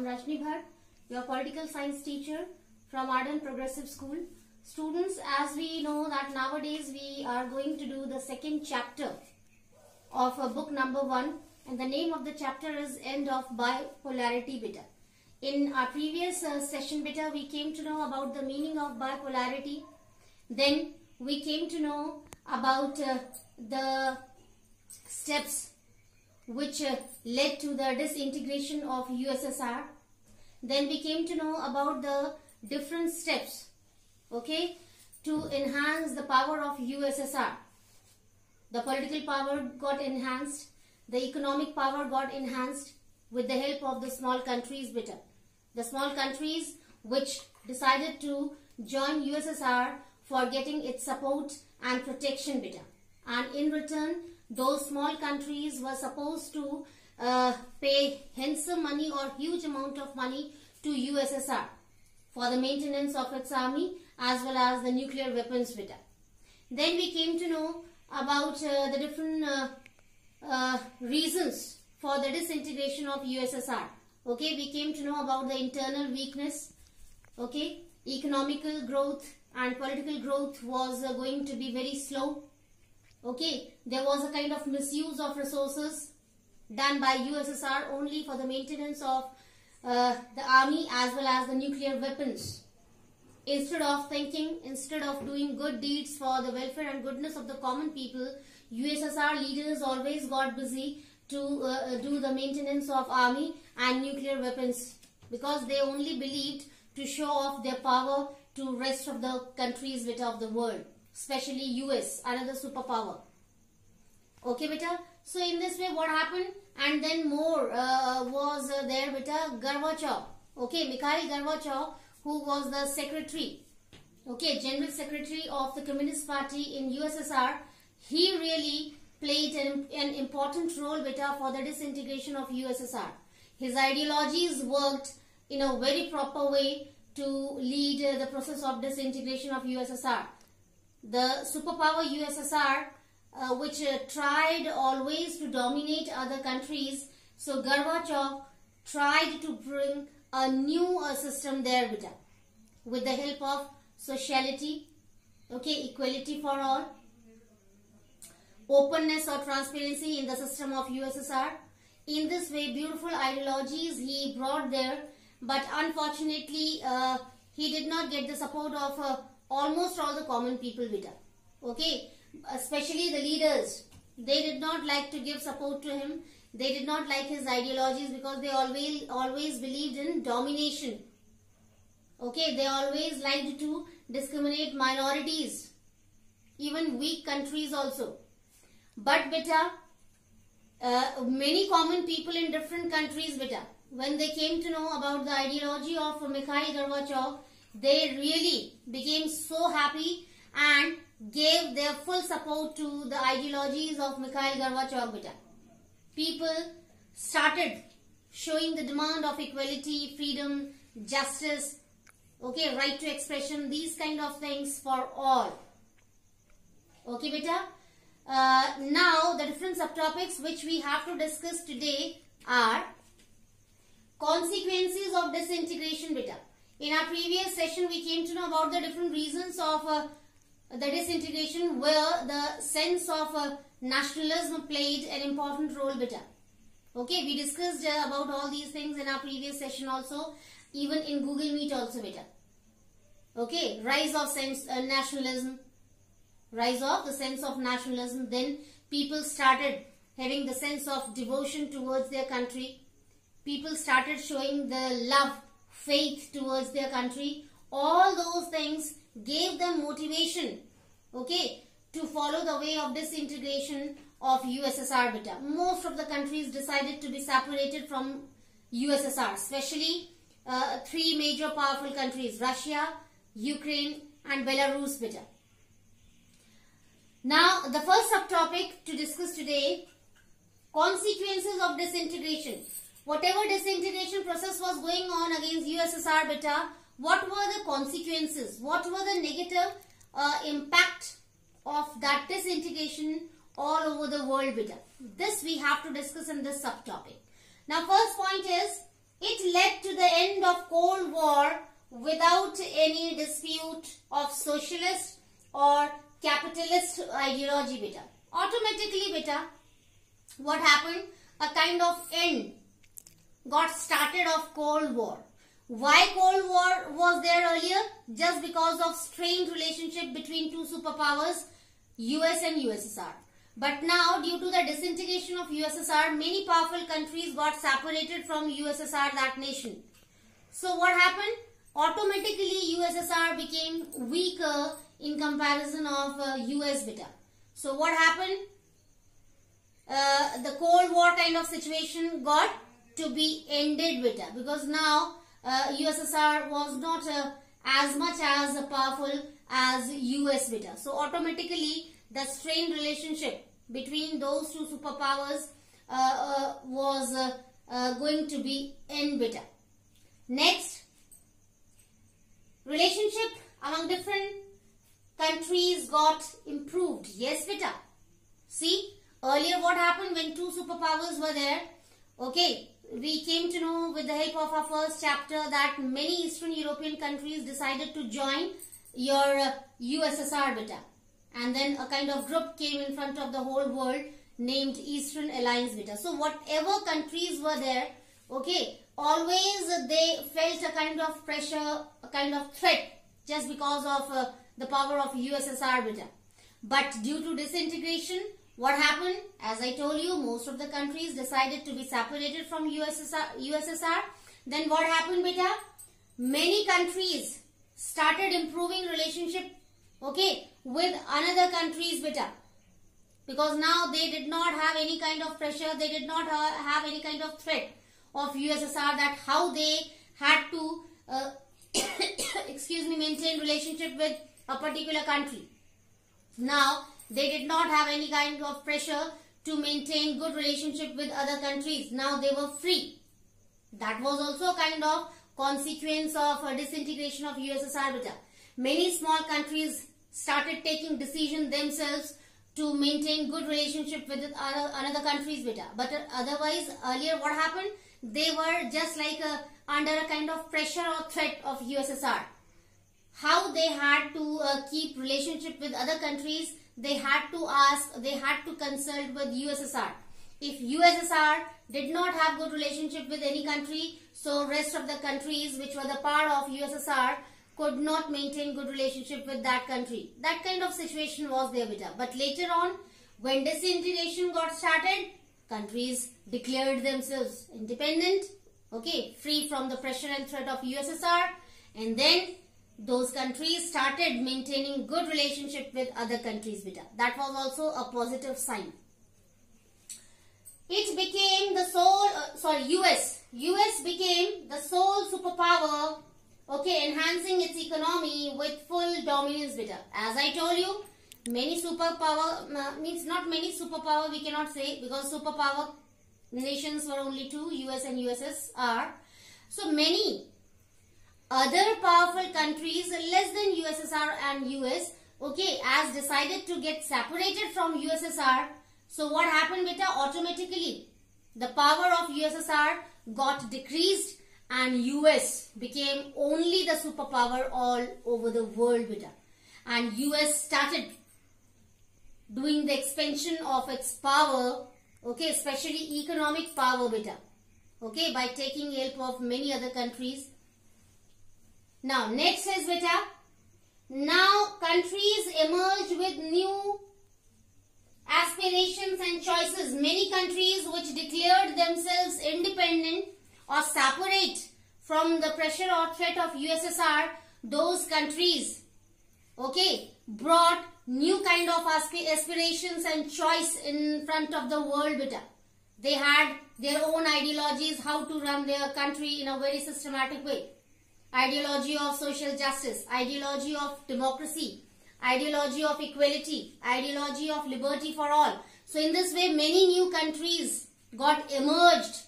I'm Rajni Bhatt, your political science teacher from Ardent Progressive School. Students, as we know that nowadays we are going to do the second chapter of book number 1, and the name of the chapter is End of Bipolarity Beta. In our previous session beta, we came to know about the meaning of bipolarity. Then we came to know about the steps which led to the disintegration of USSR. Then we came to know about the different steps, okay, to enhance the power of USSR. The political power got enhanced, the economic power got enhanced with the help of the small countries beta. The small countries which decided to join USSR for getting its support and protection beta. And in return, those small countries were supposed to pay handsome money or huge amount of money to USSR for the maintenance of its army as well as the nuclear weapons beta. Then we came to know about the different reasons for the disintegration of USSR. Okay, we came to know about the internal weakness. Okay, economical growth and political growth was going to be very slow. Okay, there was a kind of misuse of resources done by USSR only for the maintenance of the army as well as the nuclear weapons. Instead of doing good deeds for the welfare and goodness of the common people, USSR leaders always got busy to do the maintenance of army and nuclear weapons, because they only believed to show off their power to rest of the countries of the world, especially US, another superpower. Okay beta, so in this way what happened, and then more was there beta, Gorbachev. Okay, Mikhail Gorbachev, who was the secretary, okay, general secretary of the Communist Party in USSR, he really played an important role beta for the disintegration of USSR. His ideologies worked in a very proper way to lead the process of disintegration of USSR. The superpower USSR, which tried always to dominate other countries, so Gorbachev tried to bring a new system there with the help of sociality, okay, equality for all, openness or transparency in the system of USSR. In this way, beautiful ideologies he brought there, but unfortunately he did not get the support of almost all the common people beta. Okay, especially the leaders, they did not like to give support to him. They did not like his ideologies because they always believed in domination. Okay, they always liked to discriminate minorities, even weak countries also. But beta, many common people in different countries beta, when they came to know about the ideology of Mikhail Gorbachev, they really became so happy and gave their full support to the ideologies of Mikhail Gorbachev beta. People started showing the demand of equality, freedom, justice, okay, right to expression, these kind of things for all. Okay beta. Now the different subtopics which we have to discuss today are consequences of disintegration beta. In our previous session we came to know about the different reasons of the disintegration, where the sense of nationalism played an important role beta. Okay, we discussed about all these things in our previous session also, even in Google Meet also beta. Okay, rise of nationalism. Rise of the sense of nationalism. Then people started having the sense of devotion towards their country. People started showing the love, faith towards their country. All those things gave them motivation, okay, to follow the way of disintegration of USSR beta. Most of the countries decided to be separated from USSR, especially three major powerful countries, Russia, Ukraine and Belarus beta. Now, the first subtopic to discuss today, consequences of disintegration. Whatever disintegration process was going on against USSR beta, what were the consequences? What were the negative impact of that disintegration all over the world beta? This we have to discuss in this subtopic. Now, first point is It led to the end of Cold War without any dispute of socialist or capitalist ideology, beta. Automatically, beta, what happened? A kind of end got started of Cold War. Why Cold War was there earlier? Just because of strained relationship between two superpowers, US and USSR. But now, due to the disintegration of USSR, many powerful countries got separated from USSR, that nation. So what happened? Automatically, USSR became weaker in comparison of US, beta. So what happened? The Cold War kind of situation got to be ended, beta, because now USSR was not as much as powerful as US, beta. So automatically the strained relationship between those two superpowers was going to be end, beta. Next, relationship among different countries got improved. Yes, beta. See, earlier what happened when two superpowers were there? Okay, we came to know with the help of our first chapter that many Eastern European countries decided to join your USSR, beta. And then a kind of group came in front of the whole world named Eastern Alliance, beta. So whatever countries were there, okay, always they felt a kind of pressure, a kind of threat just because of the power of USSR, beta. But due to disintegration, what happened? As I told you, most of the countries decided to be separated from USSR. Then what happened, beta? Many countries started improving relationship, okay, with another countries, beta. Because now they did not have any kind of pressure, they did not have any kind of threat of USSR, that how they had to maintain relationship with a particular country. Now they did not have any kind of pressure to maintain good relationship with other countries. Now they were free. That was also a kind of consequence of disintegration of USSR, beta. Many small countries started taking decision themselves to maintain good relationship with another countries, beta. But otherwise, earlier what happened? They were just like under a kind of pressure or threat of USSR. How they had to keep relationship with other countries, they had to ask, they had to consult with USSR. If USSR did not have good relationship with any country, so rest of the countries which were the part of USSR could not maintain good relationship with that country. That kind of situation was there, beta. But later on, when disintegration got started, countries declared themselves independent, okay, free from the pressure and threat of USSR, and then those countries started maintaining good relationship with other countries, beta. That was also a positive sign. It became the US became the sole superpower, okay, enhancing its economy with full dominance, beta. As I told you, many superpower, means not many superpower we cannot say, because superpower nations were only two, US and USSR. So many other powerful countries less than USSR and US, okay, as decided to get separated from USSR. So what happened, beta? Automatically the power of USSR got decreased and US became only the superpower all over the world, beta. And US started doing the expansion of its power, okay, especially economic power, beta, okay, by taking help of many other countries. Now next is, beta, now countries emerge with new aspirations and choices. Many countries which declared themselves independent or separate from the pressure or threat of USSR, those countries, okay, brought new kind of aspirations and choice in front of the world, beta. They had their own ideologies how to run their country in a very systematic way. Ideology of social justice, ideology of democracy, ideology of equality, ideology of liberty for all. So in this way, many new countries got emerged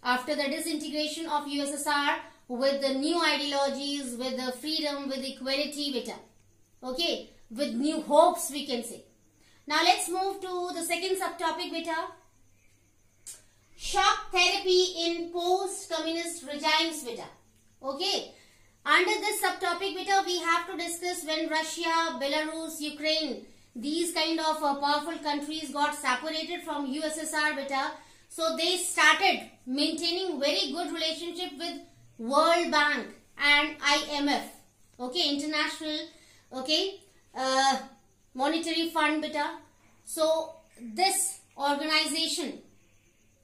after the disintegration of USSR with the new ideologies, with the freedom, with equality, beta. Okay, with new hopes, we can say. Now let's move to the second subtopic, beta. shock therapy in post-communist regimes beta. Okay. Under this subtopic beta, we have to discuss when Russia, Belarus, Ukraine, these kind of powerful countries got separated from USSR beta. So they started maintaining very good relationship with World Bank and IMF. Okay, International, okay, Monetary Fund beta. So this organization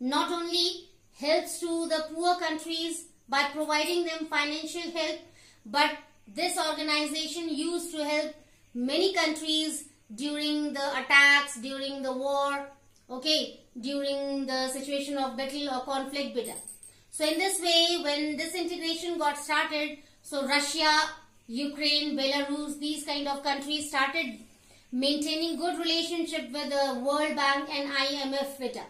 not only helps to the poor countries by providing them financial help, but this organization used to help many countries during the attacks, during the war, okay, during the situation of battle or conflict beta. So in this way, when this integration got started, so Russia, Ukraine, Belarus, these kind of countries started maintaining good relationship with the World Bank and IMF beta.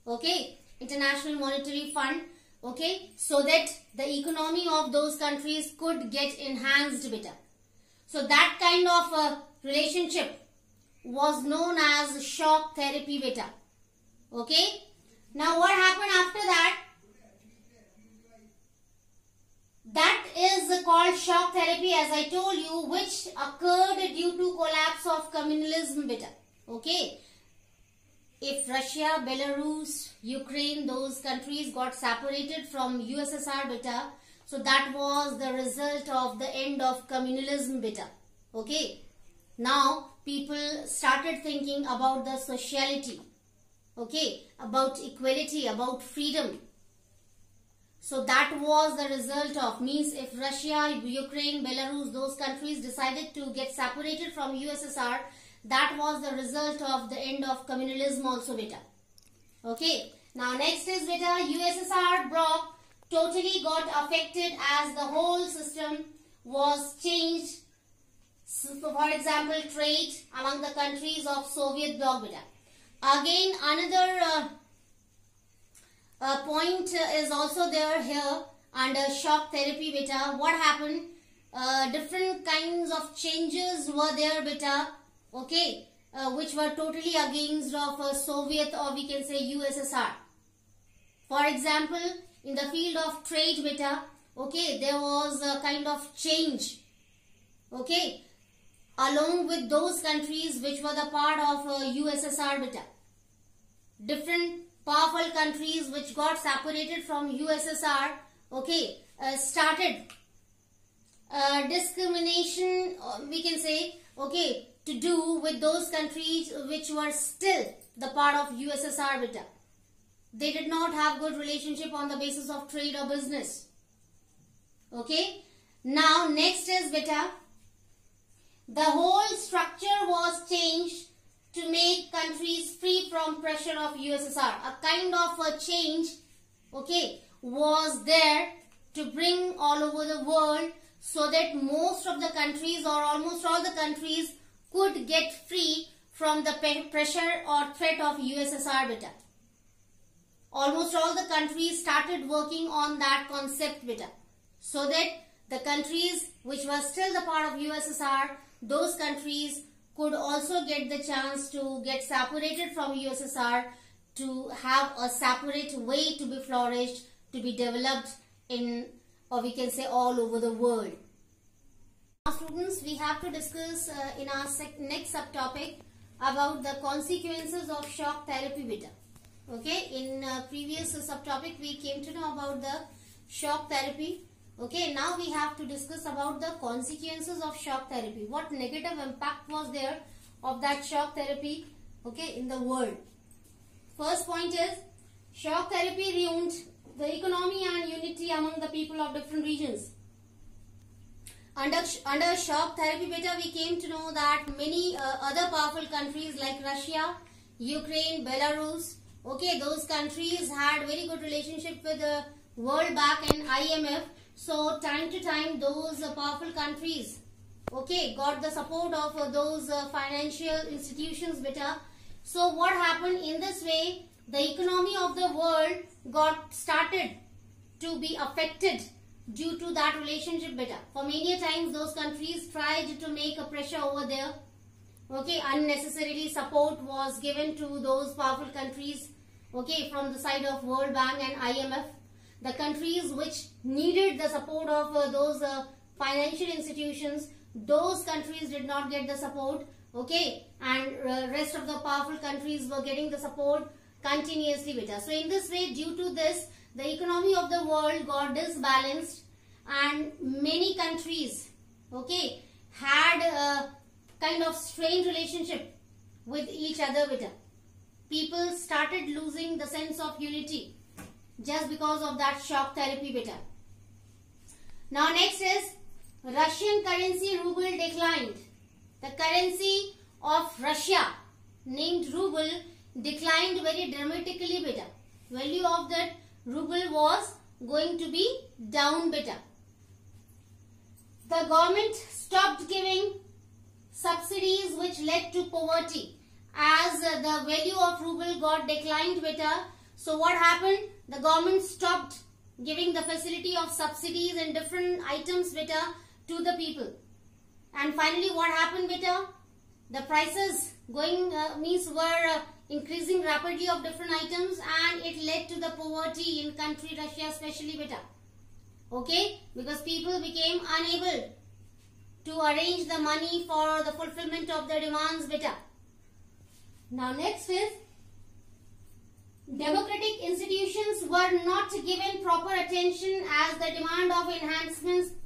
Okay, International Monetary Fund. Okay, so that the economy of those countries could get enhanced beta. So that kind of relationship was known as shock therapy beta. Okay, now what happened after that? That is called shock therapy, as I told you, which occurred due to collapse of communalism beta. Okay. If Russia, Belarus, Ukraine, those countries got separated from USSR beta, so that was the result of the end of communalism beta. Okay. Now people started thinking about the sociality. Okay. About equality, about freedom. So that was the result of, means if Russia, Ukraine, Belarus, those countries decided to get separated from USSR, that was the result of the end of communalism also beta. Okay. Now next is beta, USSR bloc totally got affected as the whole system was changed. So for example, trade among the countries of Soviet bloc beta. Again, another point is also there here under shock therapy beta. What happened? Different kinds of changes were there beta. Okay, which were totally against of Soviet, or we can say USSR. For example, in the field of trade beta, okay, there was a kind of change, okay, along with those countries which were the part of USSR beta. Different powerful countries which got separated from USSR, okay, started discrimination, we can say, okay, to do with those countries which were still the part of USSR beta. They did not have good relationship on the basis of trade or business. Okay. Now next is beta. The whole structure was changed to make countries free from pressure of USSR. A kind of a change, okay, was there to bring all over the world so that most of the countries or almost all the countries could get free from the pressure or threat of USSR beta. Almost all the countries started working on that concept beta, so that the countries which were still the part of USSR, those countries could also get the chance to get separated from USSR, to have a separate way to be flourished, to be developed in, or we can say all over the world. Now students, we have to discuss in our next subtopic about the consequences of shock therapy beta. Okay, in previous subtopic we came to know about the shock therapy. Okay, now we have to discuss about the consequences of shock therapy. What negative impact was there of that shock therapy, okay, in the world. First point is, shock therapy ruined the economy and unity among the people of different regions. Under shock therapy beta, we came to know that many other powerful countries like Russia, Ukraine, Belarus, okay, those countries had very good relationship with the World Bank and IMF. So time to time those powerful countries, okay, got the support of those financial institutions beta. So what happened in this way, the economy of the world got started to be affected due to that relationship beta. For many times those countries tried to make a pressure over there. Okay, unnecessarily support was given to those powerful countries. okay, from the side of World Bank and IMF. The countries which needed the support of those financial institutions, those countries did not get the support, okay, and rest of the powerful countries were getting the support continuously beta. So in this way, due to this, the economy of the world got disbalanced and many countries, okay, had a kind of strained relationship with each other beta. People started losing the sense of unity just because of that shock therapy beta. Now next is Russian currency ruble declined. The currency of Russia named ruble declined very dramatically beta. Value of that ruble was going to be down beta. The government stopped giving subsidies which led to poverty as the value of ruble got declined beta. So what happened? The government stopped giving the facility of subsidies and different items beta to the people. And finally what happened beta? The prices were increasing rapidly of different items, and it led to the poverty in country Russia especially beta. Okay, because people became unable to arrange the money for the fulfillment of their demands beta. Now next is democratic institutions were not given proper attention as the demand of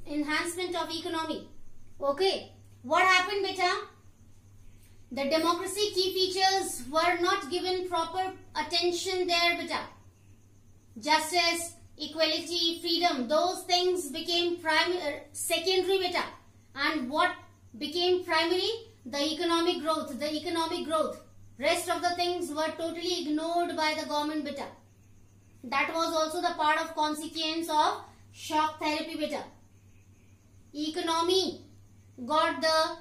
enhancement of economy. Okay, what happened beta? The democracy key features were not given proper attention there beta. Justice, equality, freedom, those things became secondary beta. And what became primary? The economic growth. Rest of the things were totally ignored by the government beta. That was also the part of consequence of shock therapy beta. Economy got the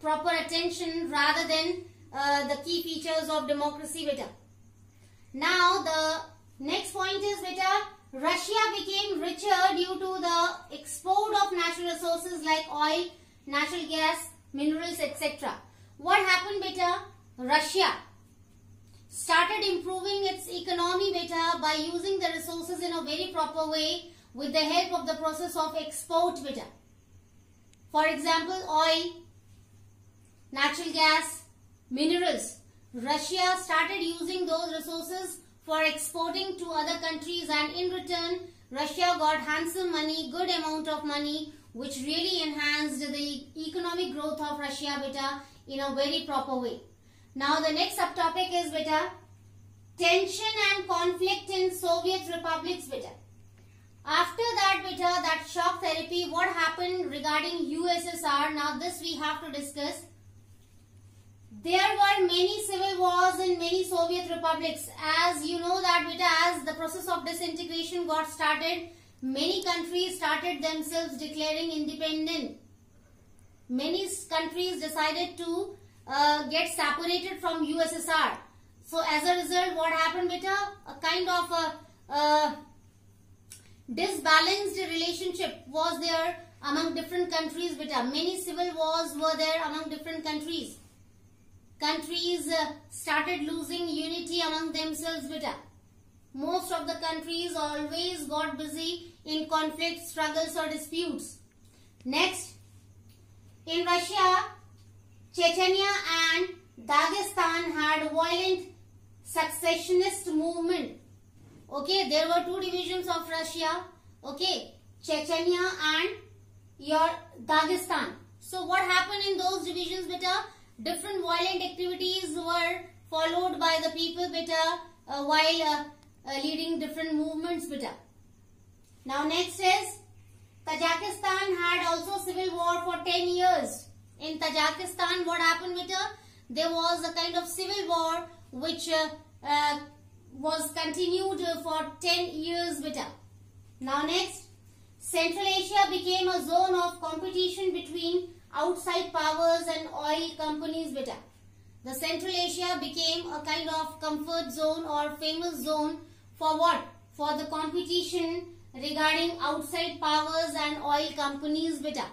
proper attention rather than the key features of democracy beta. Now the next point is beta, Russia became richer due to the export of natural resources like oil, natural gas, minerals, etc. What happened beta? Russia started improving its economy beta by using the resources in a very proper way with the help of the process of export beta. For example, oil, natural gas, minerals. Russia started using those resources for exporting to other countries, and in return Russia got handsome money, good amount of money, which really enhanced the economic growth of Russia beta in a very proper way. Now the next subtopic is beta, tension and conflict in Soviet republics beta. After that beta, that shock therapy, what happened regarding USSR? Now this we have to discuss. There were many civil wars in many Soviet republics. As you know that beta, as the process of disintegration got started, many countries started themselves declaring independent. Many countries decided to get separated from USSR. So as a result, what happened beta? A kind of a disbalanced relationship was there among different countries beta. Many civil wars were there among different countries. Countries started losing unity among themselves beta. Most of the countries always got busy in conflict, struggles or disputes. Next, in Russia, Chechnya and Dagestan had violent successionist movement. Okay, there were two divisions of Russia. Okay, Chechnya and your Dagestan. So what happened in those divisions beta? Different violent activities were followed by the people beta while leading different movements beta. Now next is Tajikistan had also civil war for 10 years. In Tajikistan, what happened beta? There was a kind of civil war which was continued for 10 years beta. Now next, Central Asia became a zone of competition between outside powers and oil companies beta. The Central Asia became a kind of comfort zone or famous zone for what? For the competition regarding outside powers and oil companies beta.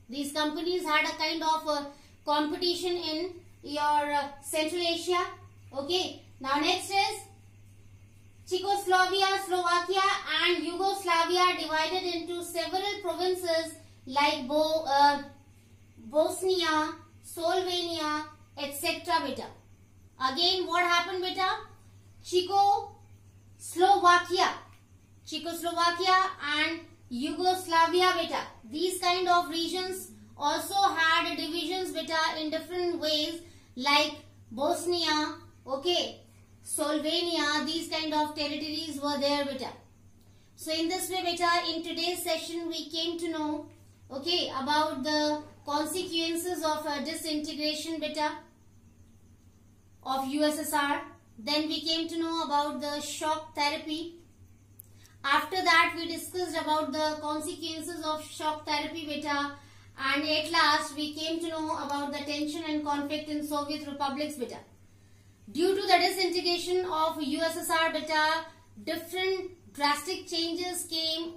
These companies had a kind of competition in your Central Asia. Okay. Now next is Czechoslovakia, Slovakia and Yugoslavia divided into several provinces like Bosnia, Slovenia, etc. beta. Again what happened beta? Czechoslovakia and Yugoslavia beta. These kind of regions also had divisions beta in different ways like Bosnia, okay, Slovenia, these kind of territories were there beta. So in this way beta, in today's session we came to know, okay, about the consequences of disintegration beta of USSR. Then we came to know about the shock therapy. After that we discussed about the consequences of shock therapy beta, and at last we came to know about the tension and conflict in Soviet republics beta. Due to the disintegration of USSR beta, different drastic changes came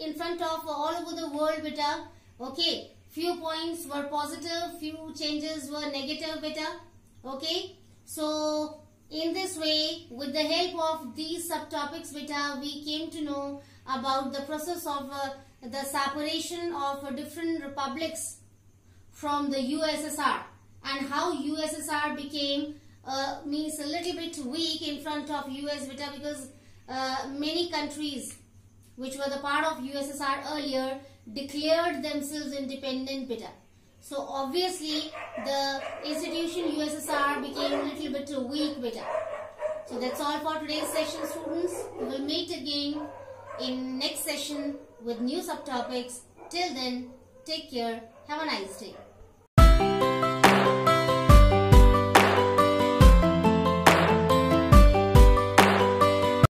in front of all over the world beta. Okay, few points were positive, few changes were negative beta. Okay, so in this way, with the help of these subtopics beta, we came to know about the process of the separation of different republics from the USSR, and how USSR became means a little bit weak in front of US beta, because many countries which were the part of USSR earlier declared themselves independent beta. So obviously the institution USSR became a little bit weak beta. So that's all for today's session, students. We will meet again in next session with new subtopics. Till then, take care. Have a nice day.